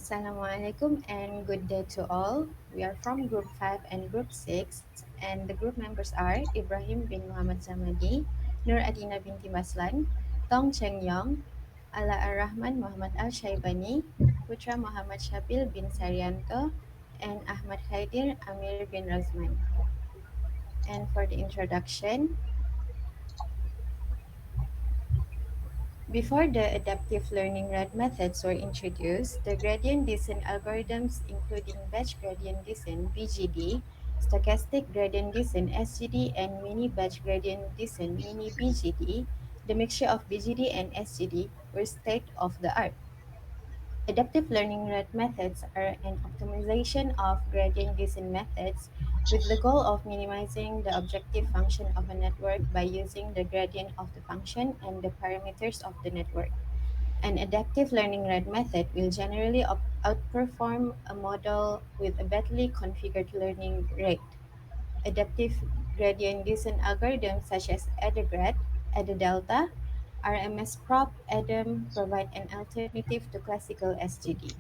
Assalamualaikum and good day to all. We are from Group 5 and Group 6, and the group members are Ibrahim bin Muhammad Zamadi, Nur Adina binti Maslan, Tong Cheng Yong, Ala Ar-Rahman Muhammad Al-Shaibani, Putra Muhammad Shabil bin Saryanto, and Ahmad Khaidir Amir bin Razman. And for the introduction, before the adaptive learning rate methods were introduced, the gradient descent algorithms, including batch gradient descent (BGD), stochastic gradient descent (SGD), and mini batch gradient descent (mini BGD), the mixture of BGD and SGD, were state of the art. Adaptive learning rate methods are an optimization of gradient descent methods with the goal of minimizing the objective function of a network by using the gradient of the function and the parameters of the network. An adaptive learning rate method will generally outperform a model with a badly configured learning rate. Adaptive gradient descent algorithms such as AdaGrad, AdaDelta, RMSProp, ADAM provide an alternative to classical SGD.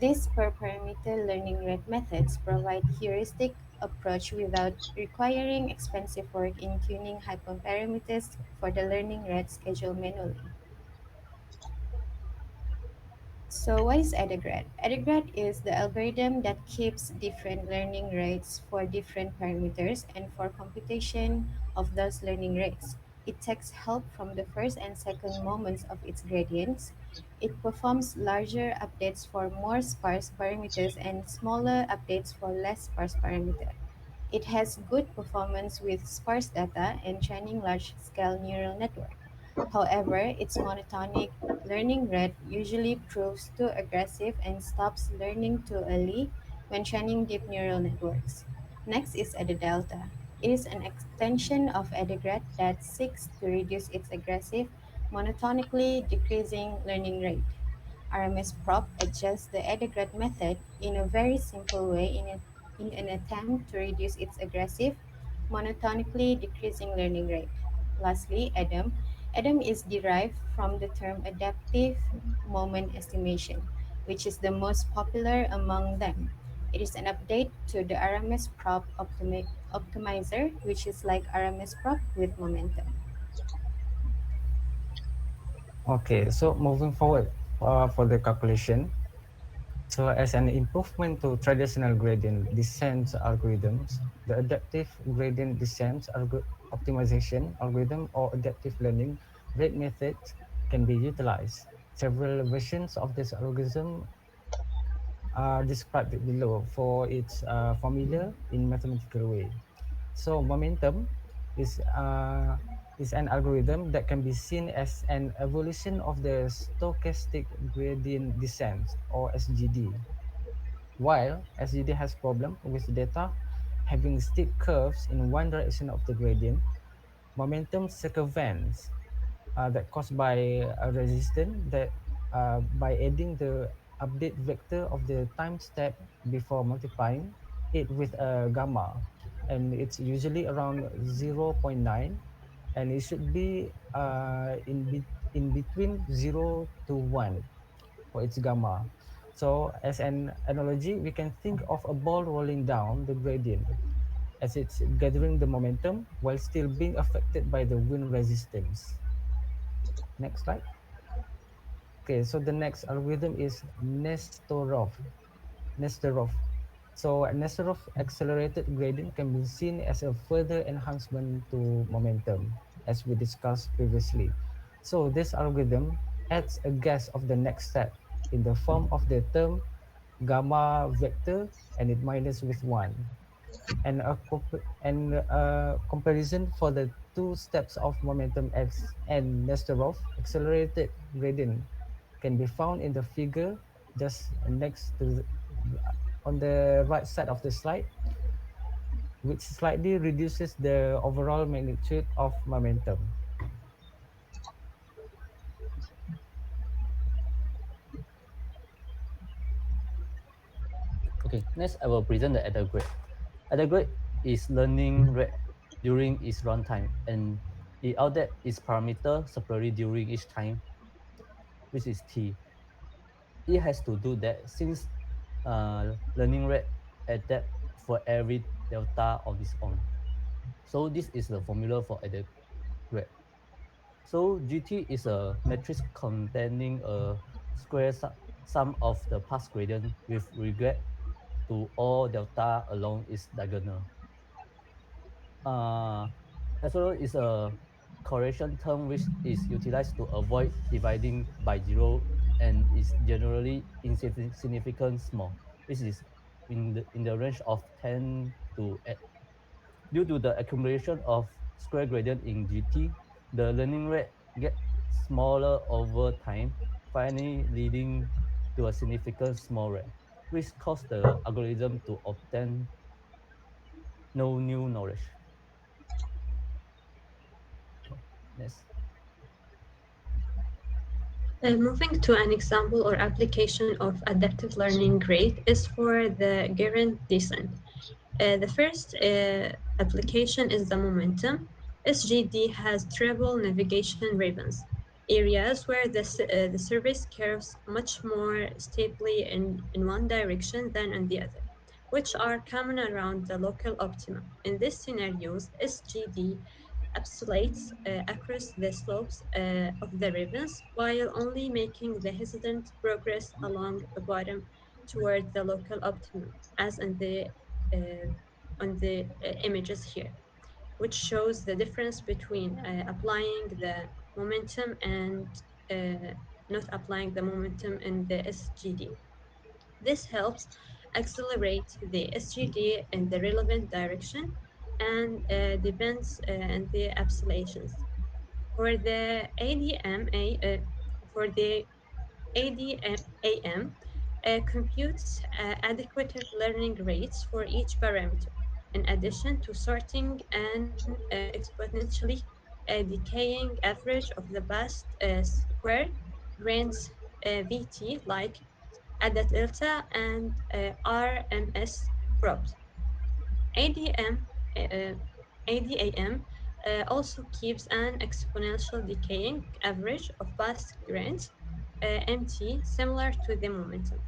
These per-parameter learning rate methods provide heuristic approach without requiring expensive work in tuning hyperparameters for the learning rate schedule manually. So what is EduGrad? EduGrad is the algorithm that keeps different learning rates for different parameters and for computation of those learning rates. It takes help from the first and second moments of its gradients. It performs larger updates for more sparse parameters and smaller updates for less sparse parameters. It has good performance with sparse data and training large-scale neural network. However, its monotonic learning rate usually proves too aggressive and stops learning too early when training deep neural networks. Next is EduDelta. It is an extension of EduGrad that seeks to reduce its aggressive, monotonically decreasing learning rate. RMS Prop adjusts the EduGrad method in a very simple way in an attempt to reduce its aggressive, monotonically decreasing learning rate. Lastly, ADAM. ADAM is derived from the term adaptive moment estimation, which is the most popular among them. It is an update to the RMS Prop optimizer, which is like RMS Prop with momentum. Okay, so moving forward for the calculation, so as an improvement to traditional gradient descent algorithms, the adaptive gradient descent optimization algorithm or adaptive learning rate method can be utilized. Several versions of this algorithm are described below for its formula in mathematical way. So momentum is uh, is an algorithm that can be seen as an evolution of the stochastic gradient descent or SGD. While SGD has problem with data having steep curves in one direction of the gradient, momentum circumvents that caused by a resistance that by adding the update vector of the time step before multiplying it with a gamma, and it's usually around zero point 0.9, and it should be in between 0 to 1 for its gamma. So as an analogy, we can think of a ball rolling down the gradient as it's gathering the momentum while still being affected by the wind resistance. Next slide. Okay, so the next algorithm is Nesterov. Nesterov. So Nesterov accelerated gradient can be seen as a further enhancement to momentum, as we discussed previously. So this algorithm adds a guess of the next step in the form of the term gamma vector, and it minus with 1. And a comparison for the two steps of momentum x and Nesterov accelerated gradient can be found in the figure just next to on the right side of the slide, which slightly reduces the overall magnitude of momentum. Okay, next I will present the adult grade. Adult grade is learning rate during its runtime, and it outdate its parameter separately during each time, which is t. it has to do that since learning rate adapt for every delta of its own. So this is the formula for adequate grade. So GT is a matrix containing a square sum of the past gradient with regard to all delta along its diagonal. Uh, epsilon is a correlation term which is utilized to avoid dividing by zero and is generally insignificant small, which is in the range of 10 to 8. Due to the accumulation of square gradient in GT, the learning rate gets smaller over time, finally leading to a significant small rate, which causes the algorithm to obtain no new knowledge. Okay, next. Moving to an example or application of adaptive learning rate is for the Geraint descent. The first application is the momentum. SGD has triple navigation ribbons, areas where the surface curves much more steeply in one direction than in the other, which are common around the local optimum. In these scenarios, SGD oscillates across the slopes of the ribbons while only making the hesitant progress along the bottom toward the local optimum, as in the uh, on the images here, which shows the difference between applying the momentum and uh, not applying the momentum in the SGD. This helps accelerate the SGD in the relevant direction and depends on the oscillations. For the for the ADAM computes adequate learning rates for each parameter, in addition to sorting an exponentially decaying average of the past square grains VT, like ADA delta and RMS probes. ADM, uh, ADAM also keeps an exponential decaying average of past grants, MT, similar to the momentum.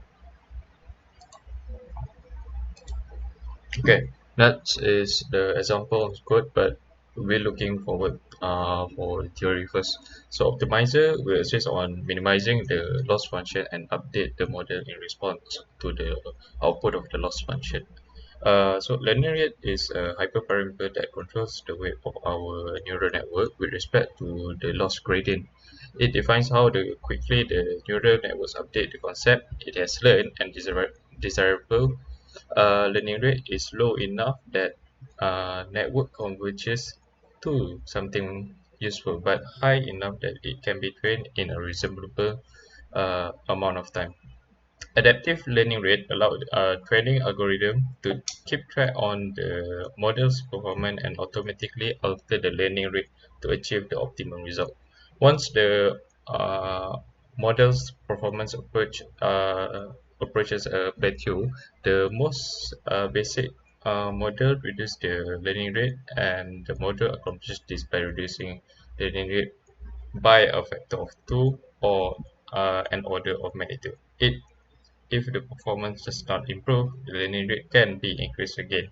Okay, that is the example of code, but we're looking forward for the theory first. So optimizer will assist on minimizing the loss function and update the model in response to the output of the loss function. So learning rate is a hyperparameter that controls the weight of our neural network with respect to the loss gradient. It defines how quickly the neural networks update the concept it has learned, and desirable learning rate is low enough that network converges to something useful, but high enough that it can be trained in a reasonable amount of time. Adaptive learning rate allowed a training algorithm to keep track on the model's performance and automatically alter the learning rate to achieve the optimum result. Once the model's performance approaches a plateau, the most basic model reduces the learning rate, and the model accomplishes this by reducing learning rate by a factor of 2 or an order of magnitude. If the performance does not improve, the learning rate can be increased again.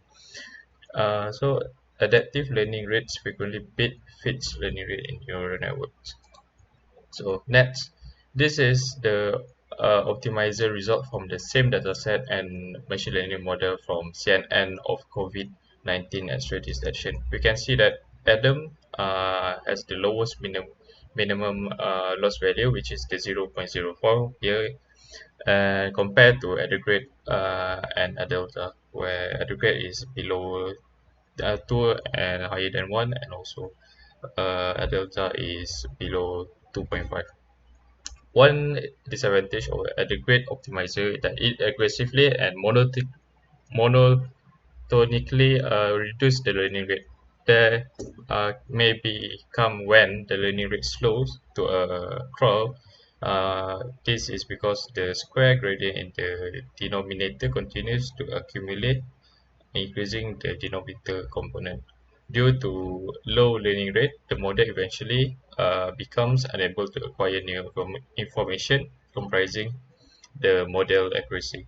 So adaptive learning rates frequently beat fixed learning rate in neural networks. So next, this is the optimizer result from the same dataset and machine learning model from CNN of COVID-19 X-ray detection. We can see that Adam has the lowest minimum loss value, which is the 0.04 here, compared to adequate and delta, where adequate is below 2 and higher than 1, and also delta is below 2.5. One disadvantage of adequate optimizer is that it aggressively and monotonically reduce the learning rate. There may become when the learning rate slows to a crawl. This is because the square gradient in the denominator continues to accumulate, increasing the denominator component. Due to low learning rate, the model eventually becomes unable to acquire new information comprising the model accuracy.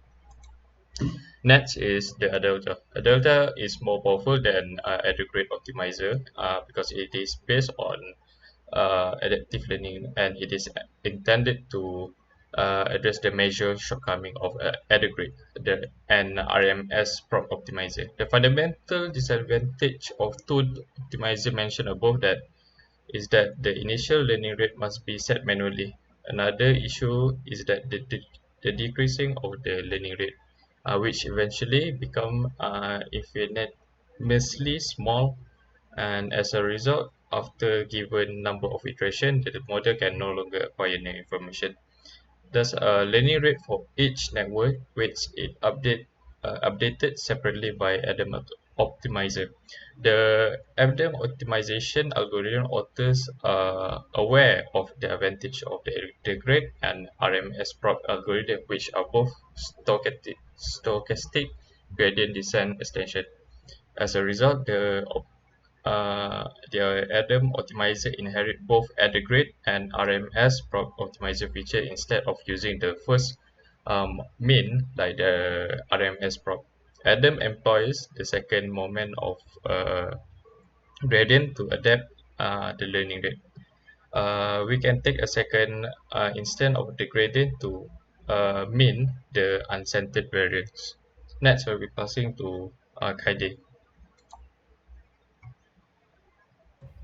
Next is the Adelta. Adelta is more powerful than adequate optimizer because it is based on adaptive learning, and it is intended to address the major shortcoming of adequate and RMS prop optimizer. The fundamental disadvantage of tool optimizer mentioned above that is that the initial learning rate must be set manually. Another issue is that the decreasing of the learning rate, which eventually become infinitesimally small, and as a result, after given number of iterations, the model can no longer acquire new information. Thus, a learning rate for each network, which it updated separately by Adam Optimizer. The Adam Optimization algorithm authors are aware of the advantage of the integrate and RMS prop algorithm, which are both stochastic gradient descent extension. As a result, the Adam optimizer inherit both adequate and RMS optimizer feature instead of using the first mean like the RMS prop. Adam employs the second moment of gradient to adapt the learning rate. We can take a second instance of the gradient to mean the uncentered variance. Next, we'll be passing to Kaide.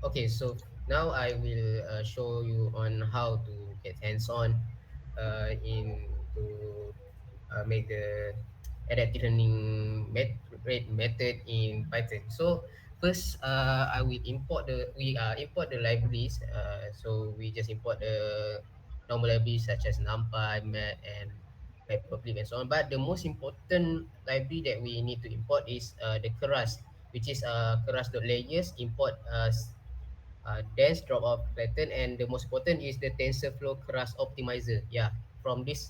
Okay, so now I will show you on how to get hands-on in to make the adaptive learning rate method in Python. So first, I will import the libraries. So we just import the normal libraries such as NumPy, Mat, and Matplotlib and so on. But the most important library that we need to import is the Keras, which is keras.layers import dense drop-off pattern, and the most important is the TensorFlow Keras Optimizer. Yeah, from this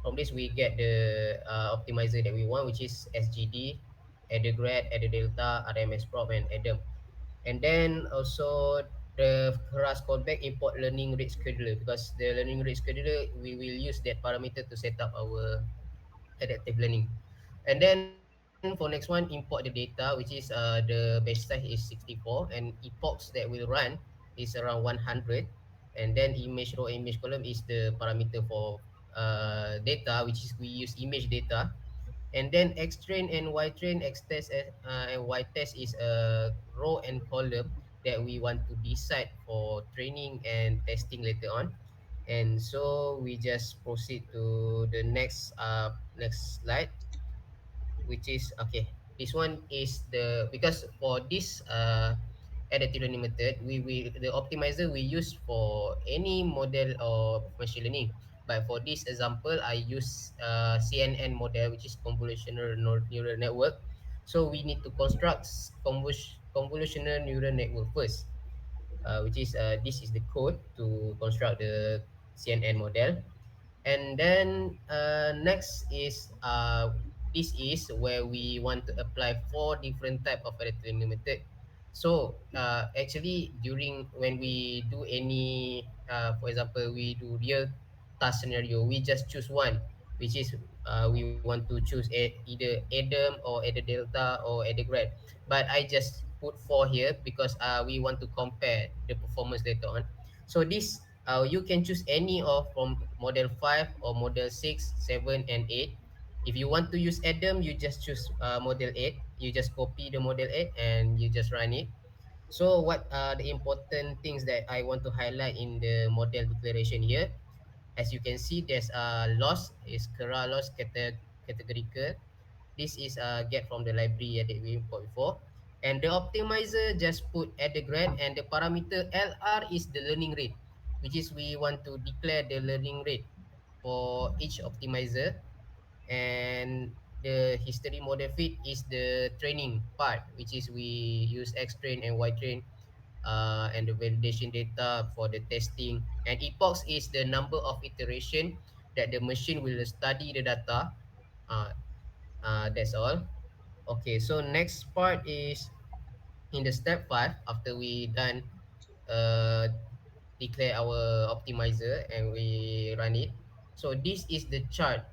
from this we get the optimizer that we want, which is SGD, Adagrad, Adadelta, RMS Prop, and Adam. And then also the Keras callback import learning rate scheduler, because the learning rate scheduler we will use that parameter to set up our adaptive learning. And then for next one, import the data, which is the batch size is 64, and epochs that will run is around 100. And then image row, image column is the parameter for data, which is we use image data. And then X train and Y train, X test and Y test is a row and column that we want to decide for training and testing later on. And so we just proceed to the next slide, which is okay. This one is the, because for this adaptive learning method, we the optimizer we use for any model of machine learning. But for this example, I use CNN model, which is neural network. So we need to construct convolutional neural network first, which is this is the code to construct the CNN model. And then next is this is where we want to apply four different type of adaptive method. So actually during when we do any for example we do real task scenario, we just choose one, which is we want to choose either Adam or Ada Delta or Ada Grad. But I just put four here because we want to compare the performance later on. So this you can choose any of from model 5 or model 6, 7, and 8. If you want to use Adam, you just choose model 8. You just copy the model 8 and you just run it. So what are the important things that I want to highlight in the model declaration here? As you can see, there's a loss, is Keras loss categorical. This is get from the library that we import before. And the optimizer just put at the grad, and the parameter LR is the learning rate, which is we want to declare the learning rate for each optimizer. And the history model fit is the training part, which is we use X train and Y train, and the validation data for the testing. And epochs is the number of iteration that the machine will study the data. Uh, that's all. Okay, so next part is in the step 5, after we done uh, declare our optimizer and we run it. So this is the chart.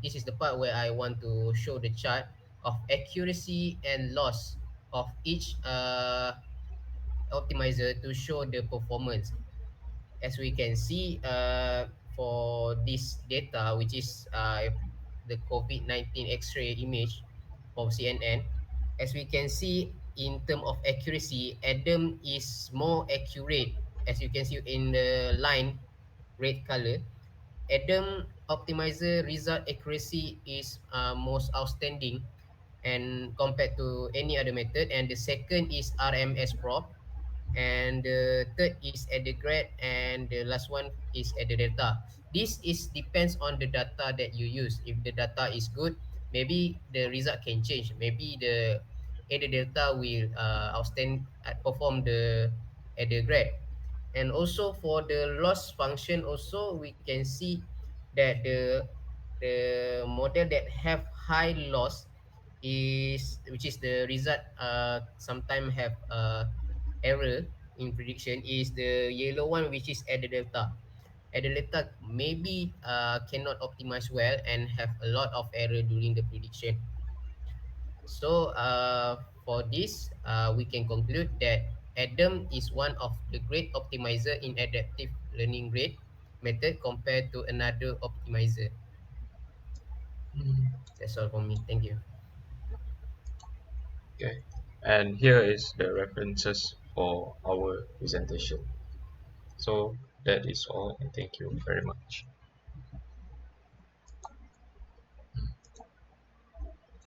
This is the part where I want to show the chart of accuracy and loss of each optimizer to show the performance. As we can see, for this data, which is the COVID-19 X-ray image from CNN, as we can see in term of accuracy, Adam is more accurate. As you can see in the line, red color, Adam optimizer result accuracy is most outstanding and compared to any other method. And the second is RMS prop, and the third is at the grad, and the last one is at the data. This is depends on the data that you use. If the data is good, maybe the result can change. Maybe the at the delta will outstand perform the at the grad. And also for the loss function also, we can see that the model that have high loss is, which is the result sometimes have error in prediction, is the yellow one, which is at the delta. At the delta maybe cannot optimize well and have a lot of error during the prediction. So for this, we can conclude that Adam is one of the great optimizer in adaptive learning rate method compared to another optimizer. Mm. That's all for me. Thank you. Okay. And here is the references for our presentation. So that is all, and thank you very much.